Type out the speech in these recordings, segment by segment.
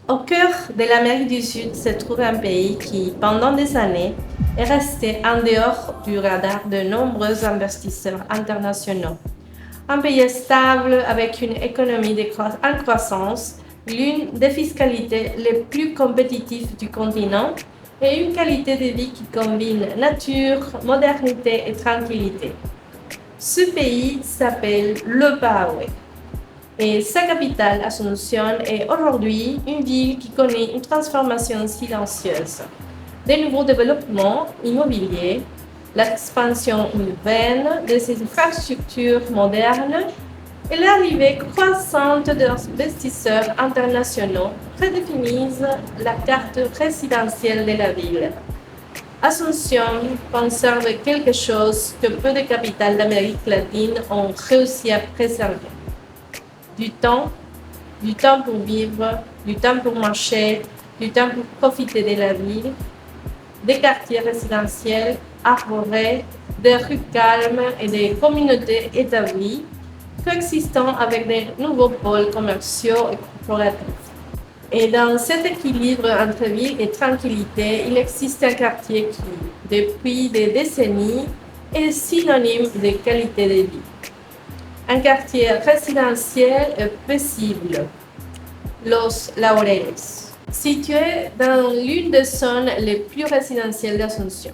Au cœur de l'Amérique du Sud se trouve un pays qui, pendant des années, est resté en dehors du radar de nombreux investisseurs internationaux. Un pays stable avec une économie en croissance, l'une des fiscalités les plus compétitives du continent et une qualité de vie qui combine nature, modernité et tranquillité. Ce pays s'appelle le Paraguay et sa capitale, Asunción, est aujourd'hui une ville qui connaît une transformation silencieuse. Des nouveaux développements immobiliers, l'expansion urbaine de ses infrastructures modernes et l'arrivée croissante d'investisseurs internationaux redéfinissent la carte résidentielle de la ville. Asunción conserve quelque chose que peu de capitales d'Amérique latine ont réussi à préserver. Du temps pour vivre, du temps pour marcher, du temps pour profiter de la ville, des quartiers résidentiels arborés, des rues calmes et des communautés établies, coexistant avec des nouveaux pôles commerciaux et corporatifs. Et dans cet équilibre entre ville et tranquillité, il existe un quartier qui, depuis des décennies, est synonyme de qualité de vie. Un quartier résidentiel et paisible, Los Laureles, situé dans l'une des zones les plus résidentielles d'Asunción.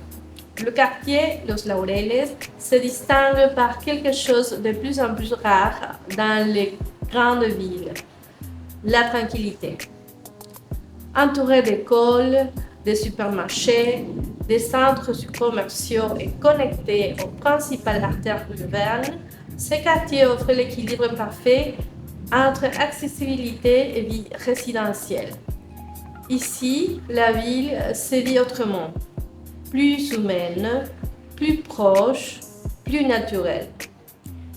Le quartier Los Laureles se distingue par quelque chose de plus en plus rare dans les grandes villes, la tranquillité. Entouré d'écoles, de supermarchés, des centres commerciaux et connecté aux principales artères urbaines, ce quartier offre l'équilibre parfait entre accessibilité et vie résidentielle. Ici, la ville se vit autrement, plus humaine, plus proche, plus naturelle.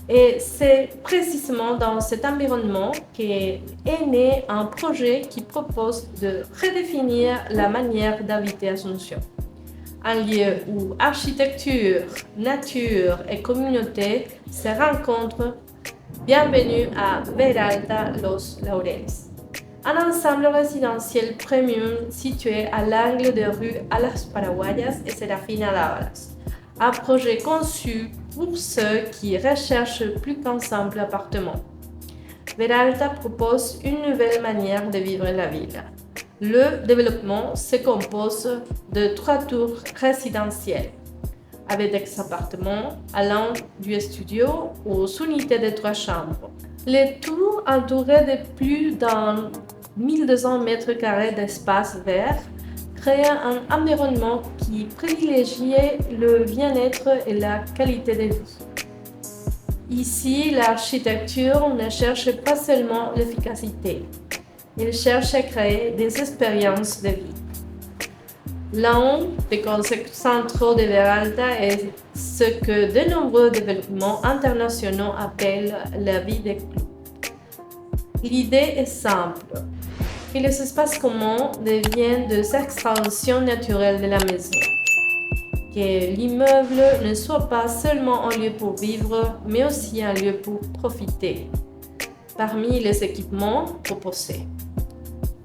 Et c'est précisément dans cet environnement qu'est né un projet qui propose de redéfinir la manière d'habiter Asunción. Un lieu où architecture, nature et communauté se rencontrent. Bienvenue à Veralta Los Laureles, un ensemble résidentiel premium situé à l'angle des rues Alas Paraguayas et Serafina Lavalas. Un projet conçu pour ceux qui recherchent plus qu'un simple appartement. Veralta propose une nouvelle manière de vivre la ville. Le développement se compose de 3 tours résidentielles, avec des appartements allant du studio aux unités de 3 chambres. Les tours entourés de plus d'un 1200 mètres carrés d'espace vert créent un environnement qui privilégie le bien-être et la qualité de vie. Ici, l'architecture ne cherche pas seulement l'efficacité, elle cherche à créer des expériences de vie. L'un des concepts centraux de Veralta est ce que de nombreux développements internationaux appellent la vie des clous. L'idée est simple, que les espaces communs deviennent des extensions naturelles de la maison. Que l'immeuble ne soit pas seulement un lieu pour vivre, mais aussi un lieu pour profiter. Parmi les équipements proposés,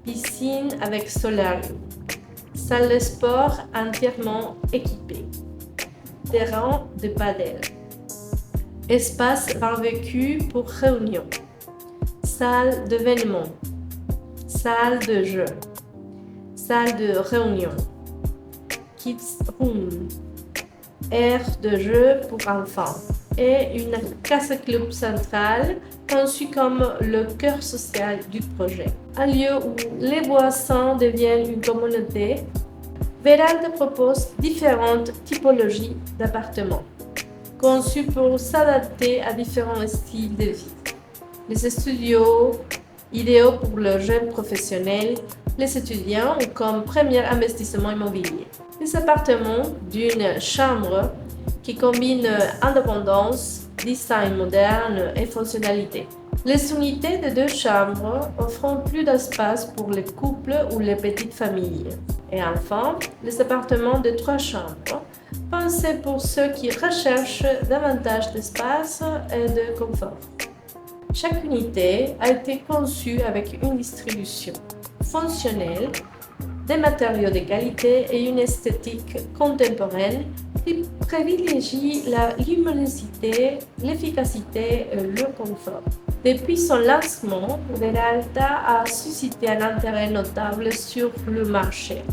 piscine avec solarium, salle de sport entièrement équipée, terrain de padel, espace barbecue pour réunion, salle d'événement, salle de jeu, salle de réunion, kids room, aire de jeu pour enfants et une casa club centrale conçue comme le cœur social du projet. Un lieu où les boissons deviennent une communauté, Veralta propose différentes typologies d'appartements, conçus pour s'adapter à différents styles de vie. Les studios, idéaux pour le jeune professionnel, les étudiants ou comme premier investissement immobilier. Les appartements d'une chambre qui combinent indépendance, design moderne et fonctionnalité. Les unités de 2 chambres offrent plus d'espace pour les couples ou les petites familles. Et enfin, les appartements de 3 chambres, pensés pour ceux qui recherchent davantage d'espace et de confort. Chaque unité a été conçue avec une distribution fonctionnelles, des matériaux de qualité et une esthétique contemporaine qui privilégie la luminosité, l'efficacité et le confort. Depuis son lancement, Veralta a suscité un intérêt notable sur le marché.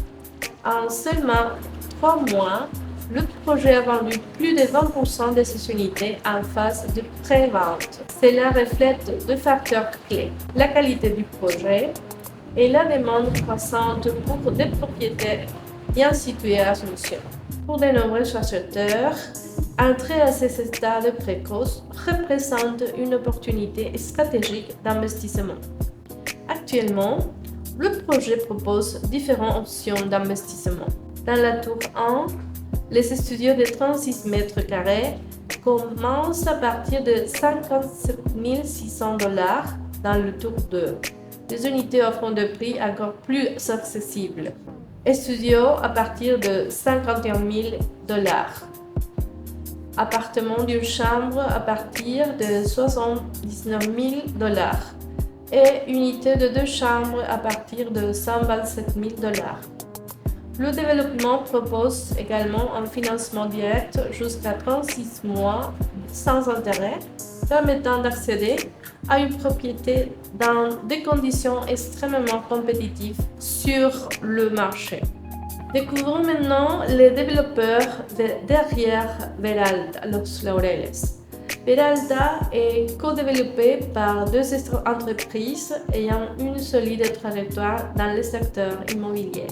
En seulement 3 mois, le projet a vendu plus de 20% de ses unités en phase de pré-vente. Cela reflète deux facteurs clés: la qualité du projet et la demande croissante pour des propriétés bien situées à Asunción. Pour de nombreux acheteurs, entrer à ces stades précoces représente une opportunité stratégique d'investissement. Actuellement, le projet propose différentes options d'investissement. Dans la tour 1, les studios de 36 mètres carrés commencent à partir de 57 600 $. Dans le tour 2, les unités offrent des prix encore plus accessibles. Studio à partir de 51 000 $. Appartement d'une chambre à partir de 79 000 $. Et unité de 2 chambres à partir de 127 000 $. Le développement propose également un financement direct jusqu'à 36 mois sans intérêt, permettant d'accéder à une propriété dans des conditions extrêmement compétitives sur le marché. Découvrons maintenant les développeurs derrière Veralta, Los Laureles. Veralta est co-développé par deux entreprises ayant une solide trajectoire dans le secteur immobilier.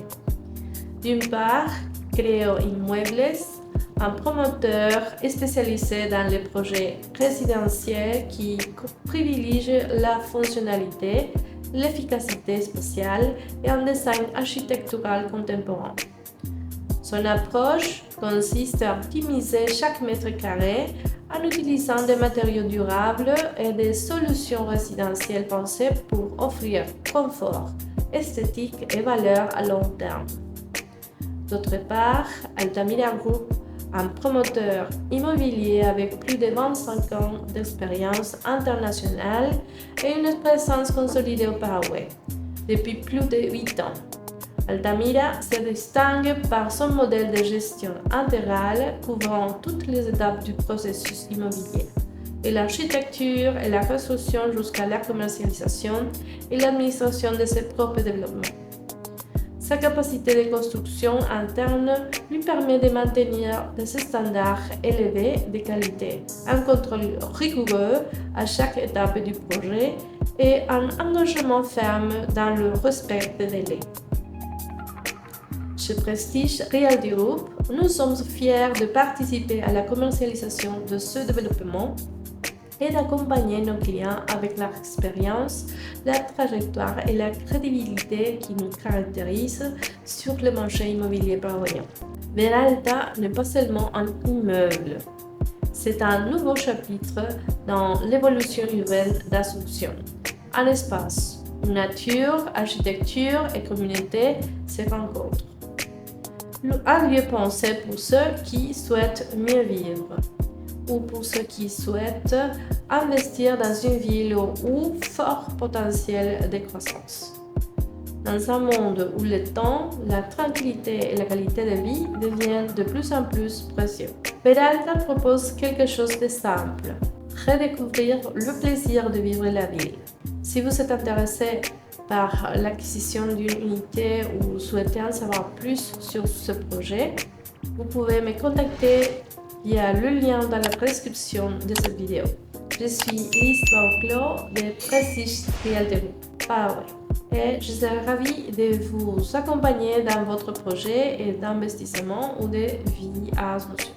D'une part, Creo Inmuebles, un promoteur spécialisé dans les projets résidentiels qui privilégie la fonctionnalité, l'efficacité spatiale et un design architectural contemporain. Son approche consiste à optimiser chaque mètre carré en utilisant des matériaux durables et des solutions résidentielles pensées pour offrir confort, esthétique et valeur à long terme. D'autre part, Altamira Group, un promoteur immobilier avec plus de 25 ans d'expérience internationale et une présence consolidée au Paraguay depuis plus de 8 ans. Altamira se distingue par son modèle de gestion intégrale couvrant toutes les étapes du processus immobilier, de l'architecture et la construction jusqu'à la commercialisation et l'administration de ses propres développements. Sa capacité de construction interne lui permet de maintenir des standards élevés de qualité, un contrôle rigoureux à chaque étape du projet et un engagement ferme dans le respect des délais. Chez Prestige Realty Group, nous sommes fiers de participer à la commercialisation de ce développement et d'accompagner nos clients avec leur expérience, la trajectoire et la crédibilité qui nous caractérisent sur le marché immobilier paraguayen. Veralta n'est pas seulement un immeuble, c'est un nouveau chapitre dans l'évolution urbaine d'Asunción. Un espace où nature, architecture et communauté se rencontrent. Un lieu pensé pour ceux qui souhaitent mieux vivre, ou pour ceux qui souhaitent investir dans une ville où fort potentiel de croissance. Dans un monde où le temps, la tranquillité et la qualité de vie deviennent de plus en plus précieux, Veralta propose quelque chose de simple: redécouvrir le plaisir de vivre la ville. Si vous êtes intéressé par l'acquisition d'une unité ou souhaitez en savoir plus sur ce projet, vous pouvez me contacter via le lien dans la description de cette vidéo. Je suis Lise Bauclo de Prestige Realty Group, Paraguay, et je serai ravie de vous accompagner dans votre projet d'investissement ou de vie à Asunción.